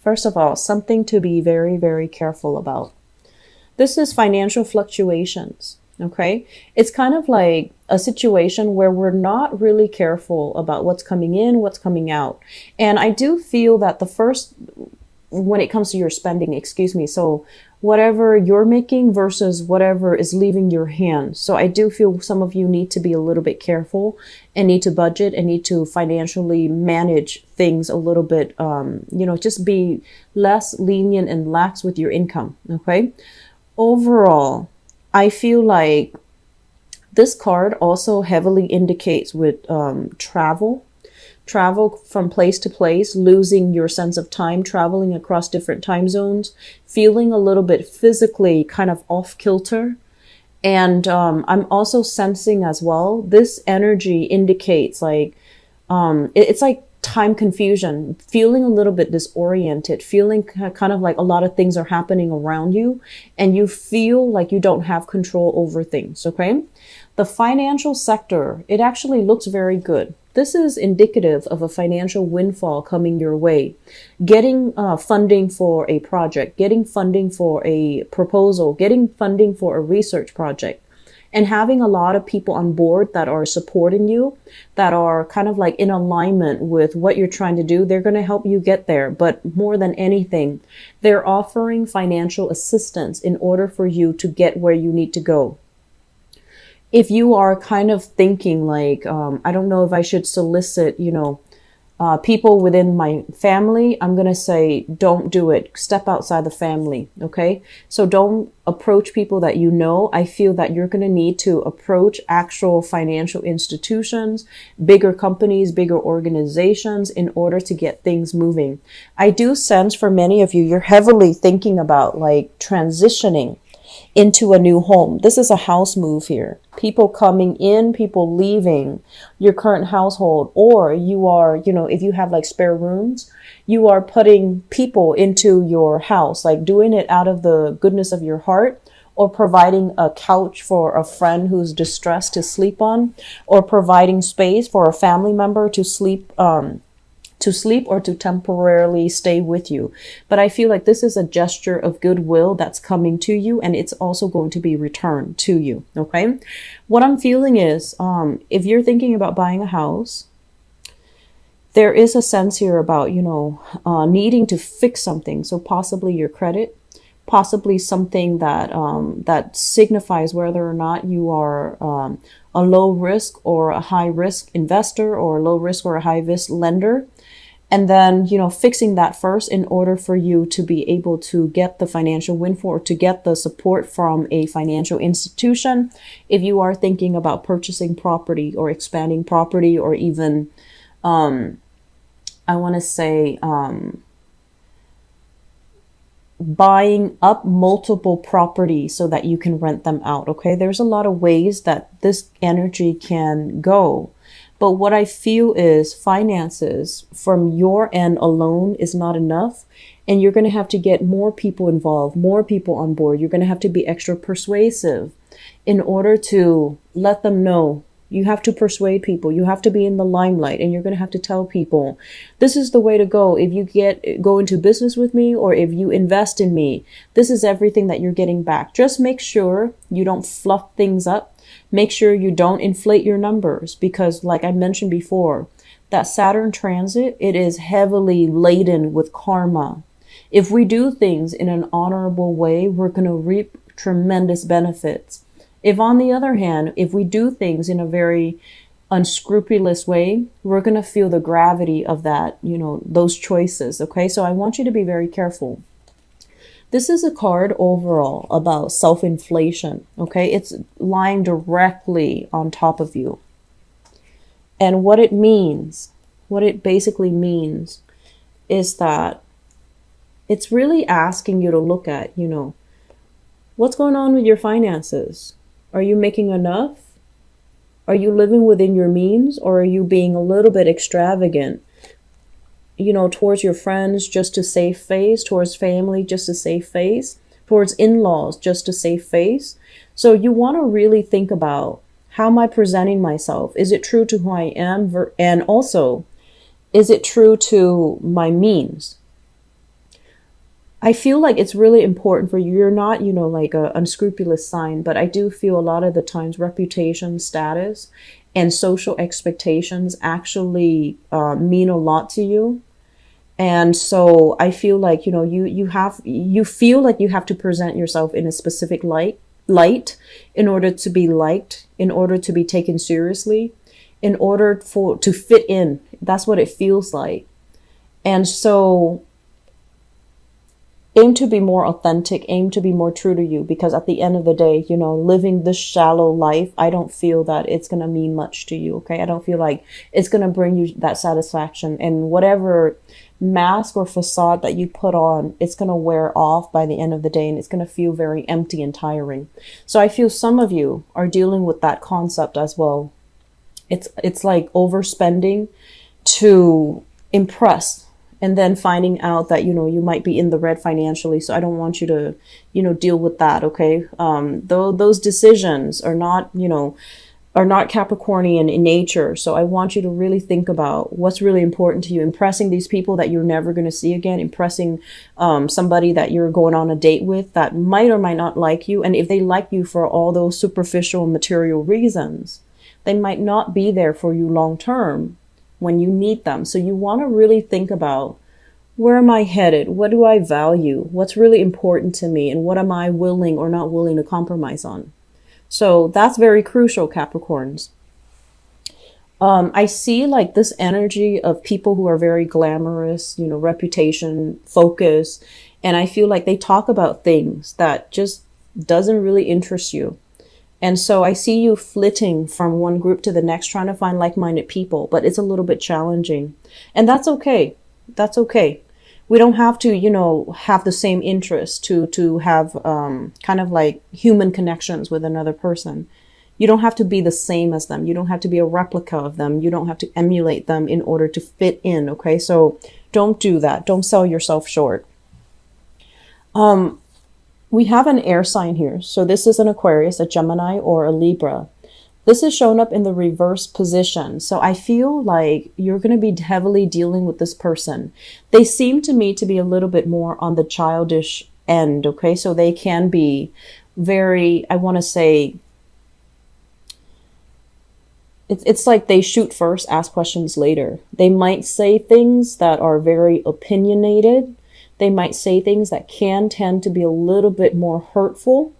First of all, something to be very, very careful about. This is financial fluctuations. Okay. It's kind of like a situation where we're not really careful about what's coming in, what's coming out. And I do feel that when it comes to your spending, excuse me, so whatever you're making versus whatever is leaving your hands. So I do feel some of you need to be a little bit careful and need to budget and need to financially manage things a little bit, just be less lenient and lax with your income. Okay. Overall, I feel like this card also heavily indicates with travel from place to place, losing your sense of time, traveling across different time zones, feeling a little bit physically kind of off kilter. And I'm also sensing as well, this energy indicates like, it's like time confusion, feeling a little bit disoriented, feeling kind of like a lot of things are happening around you and you feel like you don't have control over things. Okay. The financial sector, it actually looks very good. This is indicative of a financial windfall coming your way. Getting funding for a project, getting funding for a proposal, getting funding for a research project, and having a lot of people on board that are supporting you, that are kind of like in alignment with what you're trying to do. They're going to help you get there. But more than anything, they're offering financial assistance in order for you to get where you need to go. If you are kind of thinking like, I don't know if I should solicit, people within my family, I'm going to say, don't do it. Step outside the family. Okay. So don't approach people that you know. I feel that you're going to need to approach actual financial institutions, bigger companies, bigger organizations in order to get things moving. I do sense for many of you, you're heavily thinking about like transitioning into a new home. This is a house move here. People coming in, people leaving your current household, or you are, if you have like spare rooms, you are putting people into your house, like doing it out of the goodness of your heart, or providing a couch for a friend who's distressed to sleep on, or providing space for a family member to sleep or to temporarily stay with you. But I feel like this is a gesture of goodwill that's coming to you, and it's also going to be returned to you. Okay. What I'm feeling is, if you're thinking about buying a house, there is a sense here about, needing to fix something. So possibly your credit, possibly something that, that signifies whether or not you are, a low risk or a high risk investor, or a low risk or a high risk lender. And then, fixing that first in order for you to be able to get the financial windfall, or to get the support from a financial institution. If you are thinking about purchasing property or expanding property, or even, buying up multiple properties so that you can rent them out. Okay. There's a lot of ways that this energy can go. But what I feel is finances from your end alone is not enough. And you're going to have to get more people involved, more people on board. You're going to have to be extra persuasive in order to let them know. You have to persuade people. You have to be in the limelight, and you're going to have to tell people, this is the way to go. If you go into business with me, or if you invest in me, this is everything that you're getting back. Just make sure you don't fluff things up. Make sure you don't inflate your numbers, because like I mentioned before, that Saturn transit, it is heavily laden with karma. If we do things in an honorable way, we're going to reap tremendous benefits. If on the other hand, if we do things in a very unscrupulous way, we're going to feel the gravity of that, those choices. Okay. So I want you to be very careful. This is a card overall about self-inflation. Okay. It's lying directly on top of you. And what it basically means is that it's really asking you to look at, what's going on with your finances? Are you making enough? Are you living within your means, or are you being a little bit extravagant, towards your friends just to save face, towards family just to save face, towards in-laws just to save face? So you want to really think about, how am I presenting myself? Is it true to who I am? And also, is it true to my means? I feel like it's really important for you. You're not, like a unscrupulous sign, but I do feel a lot of the times reputation, status, and social expectations actually mean a lot to you. And so I feel like, you feel like you have to present yourself in a specific light in order to be liked, in order to be taken seriously, in order to fit in. That's what it feels like. And so aim to be more authentic, aim to be more true to you, because at the end of the day, living this shallow life, I don't feel that it's going to mean much to you. Okay. I don't feel like it's going to bring you that satisfaction, and whatever mask or facade that you put on, it's going to wear off by the end of the day, and it's going to feel very empty and tiring. So I feel some of you are dealing with that concept as well. It's like overspending to impress, and then finding out that, you might be in the red financially. So I don't want you to, deal with that. Okay. Though those decisions are not, are not Capricornian in nature. So I want you to really think about what's really important to you. Impressing these people that you're never going to see again, impressing somebody that you're going on a date with that might or might not like you. And if they like you for all those superficial material reasons, they might not be there for you long term when you need them. So you want to really think about, where am I headed? What do I value? What's really important to me? And what am I willing or not willing to compromise on? So that's very crucial, Capricorns. I see like this energy of people who are very glamorous, reputation, focus. And I feel like they talk about things that just doesn't really interest you. And so I see you flitting from one group to the next, trying to find like-minded people, but it's a little bit challenging. And that's okay. That's okay. We don't have to, have the same interests to have kind of like human connections with another person. You don't have to be the same as them. You don't have to be a replica of them. You don't have to emulate them in order to fit in. Okay. So don't do that. Don't sell yourself short. We have an air sign here. So this is an Aquarius, a Gemini, or a Libra. This is shown up in the reverse position. So I feel like you're going to be heavily dealing with this person. They seem to me to be a little bit more on the childish end. Okay. So they can be very, I want to say, it's like they shoot first, ask questions later. They might say things that are very opinionated. They might say things that can tend to be a little bit more hurtful,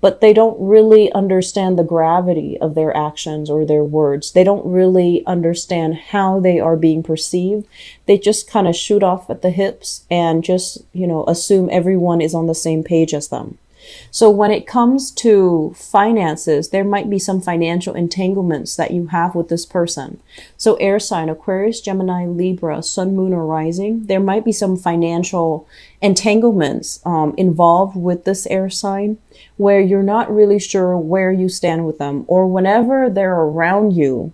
but they don't really understand the gravity of their actions or their words. They don't really understand how they are being perceived. They just kind of shoot off at the hips and just, assume everyone is on the same page as them. So when it comes to finances, there might be some financial entanglements that you have with this person. So air sign, Aquarius, Gemini, Libra, Sun, Moon, or Rising, there might be some financial entanglements involved with this air sign where you're not really sure where you stand with them, or whenever they're around you,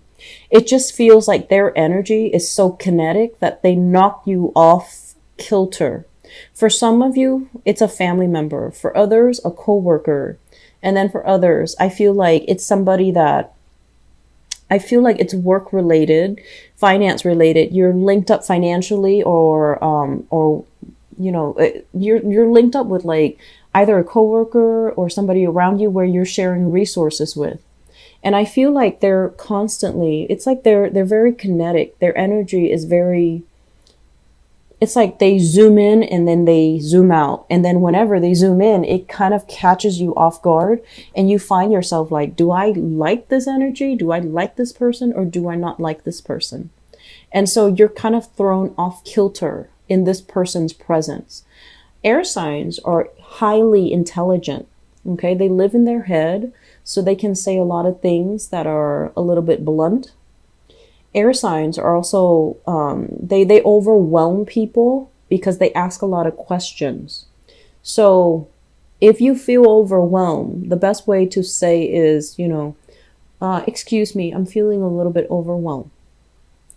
it just feels like their energy is so kinetic that they knock you off kilter. For some of you, it's a family member. For others, a coworker. And then for others, I feel like it's somebody that I feel like it's work related, finance related. You're linked up financially, or you're linked up with like either a coworker or somebody around you where you're sharing resources with. And I feel like they're constantly, it's like they're very kinetic. Their energy is very, it's like they zoom in and then they zoom out. And then whenever they zoom in, it kind of catches you off guard. And you find yourself like, do I like this energy? Do I like this person? Or do I not like this person? And so you're kind of thrown off kilter in this person's presence. Air signs are highly intelligent. Okay. They live in their head, so they can say a lot of things that are a little bit blunt. Air signs are also, they overwhelm people because they ask a lot of questions. So if you feel overwhelmed, the best way to say is, excuse me, I'm feeling a little bit overwhelmed.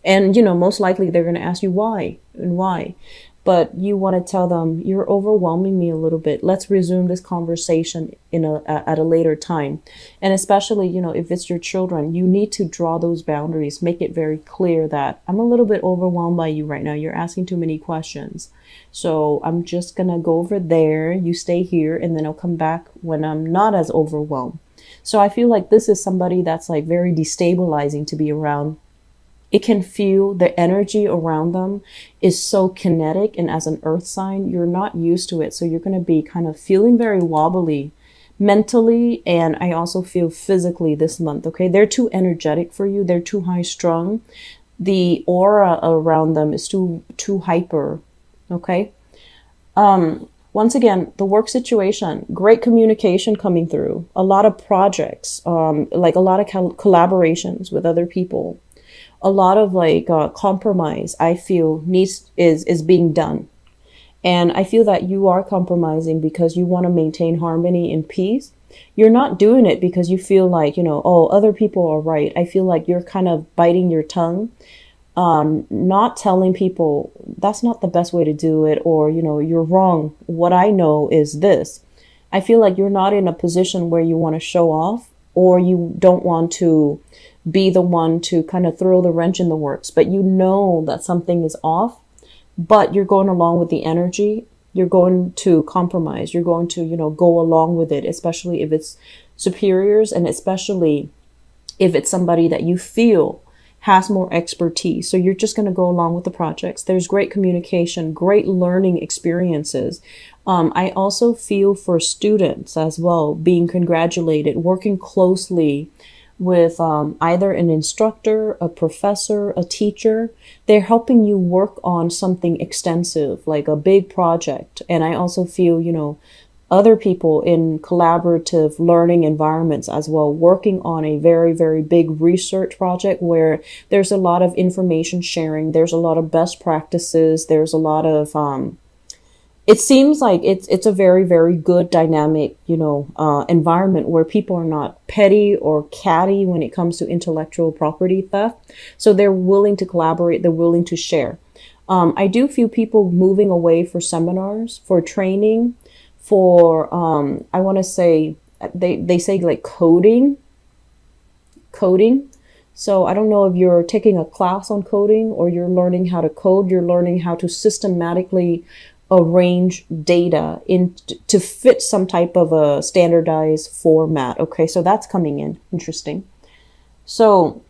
And, most likely they're going to ask you why and why. but you want to tell them, you're overwhelming me a little bit. Let's resume this conversation at a later time. And especially, if it's your children, you need to draw those boundaries, make it very clear that I'm a little bit overwhelmed by you right now. You're asking too many questions. So I'm just going to go over there. You stay here, and then I'll come back when I'm not as overwhelmed. So I feel like this is somebody that's like very destabilizing to be around. It can feel the energy around them is so kinetic. And as an earth sign, you're not used to it. So you're going to be kind of feeling very wobbly mentally. And I also feel physically this month. Okay. They're too energetic for you. They're too high strung. The aura around them is too hyper. Okay. Once again, the work situation, great communication coming through, a lot of projects, like a lot of collaborations with other people. A lot of like compromise, I feel is being done. And I feel that you are compromising because you want to maintain harmony and peace. You're not doing it because you feel like, oh, other people are right. I feel like you're kind of biting your tongue, not telling people that's not the best way to do it, or, you're wrong. What I know is this. I feel like you're not in a position where you want to show off, or you don't want to be the one to kind of throw the wrench in the works, but you know that something is off, but you're going along with the energy. You're going to compromise. You're going to, go along with it, especially if it's superiors, and especially if it's somebody that you feel has more expertise. So you're just going to go along with the projects. There's great communication, great learning experiences. I also feel for students as well, being congratulated, working closely with either an instructor, a professor, a teacher. They're helping you work on something extensive, like a big project. And I also feel, other people in collaborative learning environments as well, working on a very, very big research project where there's a lot of information sharing. There's a lot of best practices. There's a lot of, it seems like it's a very, very good dynamic, environment where people are not petty or catty when it comes to intellectual property theft. So they're willing to collaborate. They're willing to share. I do feel people moving away for seminars, for training, for, I want to say, they say like coding. So I don't know if you're taking a class on coding or you're learning how to code. You're learning how to systematically arrange data to fit some type of a standardized format. Okay, so that's coming in. Interesting. So,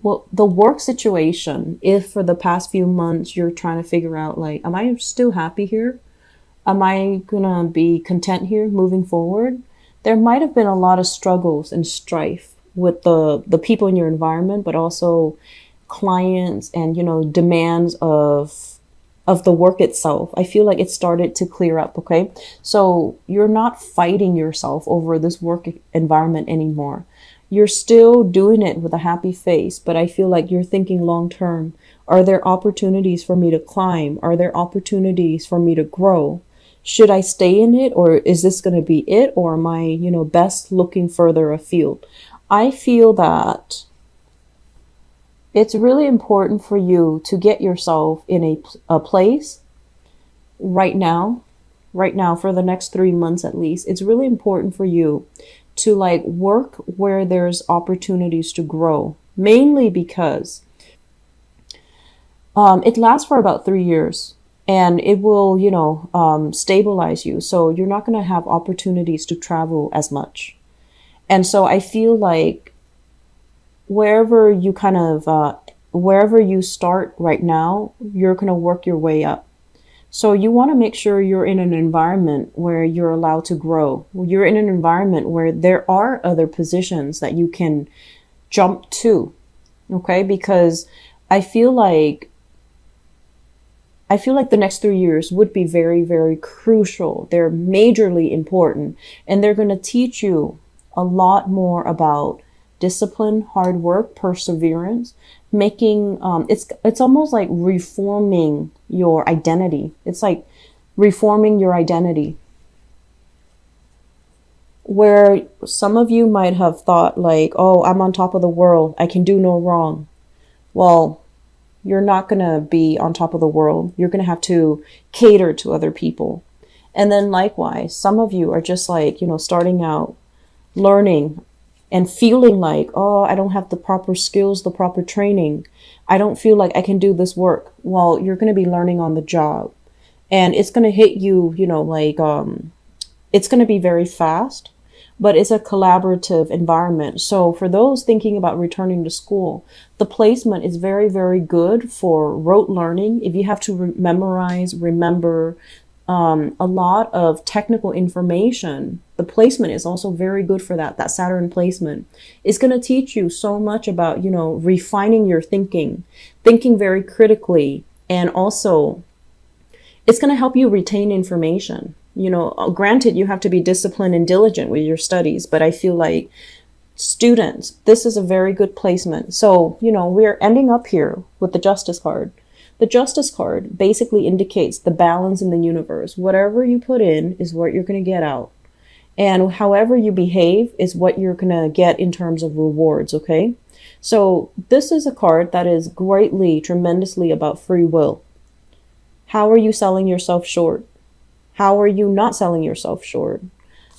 well, the work situation, if for the past few months you're trying to figure out like, am I still happy here? Am I gonna be content here moving forward? There might have been a lot of struggles and strife with the people in your environment, but also clients and, demands of the work itself. I feel like it started to clear up. Okay. So you're not fighting yourself over this work environment anymore. You're still doing it with a happy face, but I feel like you're thinking long term. Are there opportunities for me to climb? Are there opportunities for me to grow? Should I stay in it, or is this going to be it? Or am I, best looking further afield? I feel that it's really important for you to get yourself in a place right now for the next 3 months at least. It's really important for you to like work where there's opportunities to grow, mainly because it lasts for about 3 years and it will, stabilize you. So you're not going to have opportunities to travel as much. And so I feel like wherever you start right now, you're going to work your way up. So you want to make sure you're in an environment where you're allowed to grow. You're in an environment where there are other positions that you can jump to. Okay. Because I feel like the next 3 years would be very, very crucial. They're majorly important, and they're going to teach you a lot more about discipline, hard work, perseverance, making, it's almost like reforming your identity. It's like reforming your identity. Where some of you might have thought like, oh, I'm on top of the world. I can do no wrong. Well, You're not going to be on top of the world. You're going to have to cater to other people. And then likewise, some of you are just like, starting out learning and feeling like, oh, I don't have the proper skills, the proper training. I don't feel like I can do this work. Well, you're going to be learning on the job, and it's going to hit you, it's going to be very fast, but it's a collaborative environment. So for those thinking about returning to school, the placement is very, very good for rote learning. If you have to remember a lot of technical information, the placement is also very good for that. That Saturn placement is going to teach you so much about, refining your thinking very critically. And also it's going to help you retain information. Granted, you have to be disciplined and diligent with your studies, but I feel like students, this is a very good placement. So, we're ending up here with the Justice card. The Justice card basically indicates the balance in the universe. Whatever you put in is what you're going to get out. And however you behave is what you're going to get in terms of rewards, okay? So this is a card that is tremendously about free will. How are you selling yourself short? How are you not selling yourself short?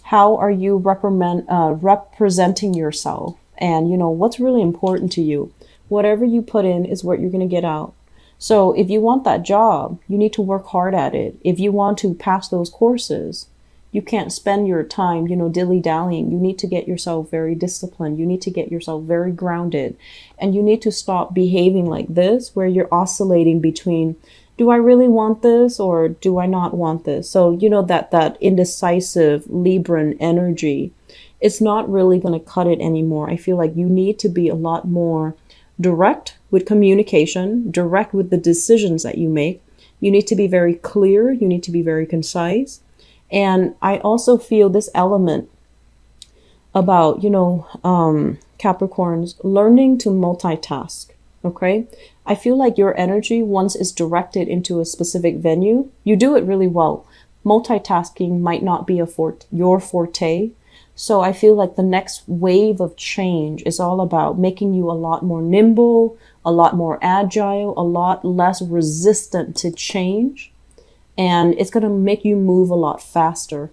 How are you representing yourself? And, what's really important to you? Whatever you put in is what you're going to get out. So if you want that job, you need to work hard at it. If you want to pass those courses, you can't spend your time, dilly-dallying. You need to get yourself very disciplined. You need to get yourself very grounded. And you need to stop behaving like this, where you're oscillating between, do I really want this or do I not want this? So, that indecisive Libran energy, it's not really going to cut it anymore. I feel like you need to be a lot more direct with communication, direct with the decisions that you make. You need to be very clear. You need to be very concise. And I also feel this element about, Capricorns learning to multitask. Okay. I feel like your energy, once it's directed into a specific venue, you do it really well. Multitasking might not be your forte. So I feel like the next wave of change is all about making you a lot more nimble, a lot more agile, a lot less resistant to change. And it's going to make you move a lot faster.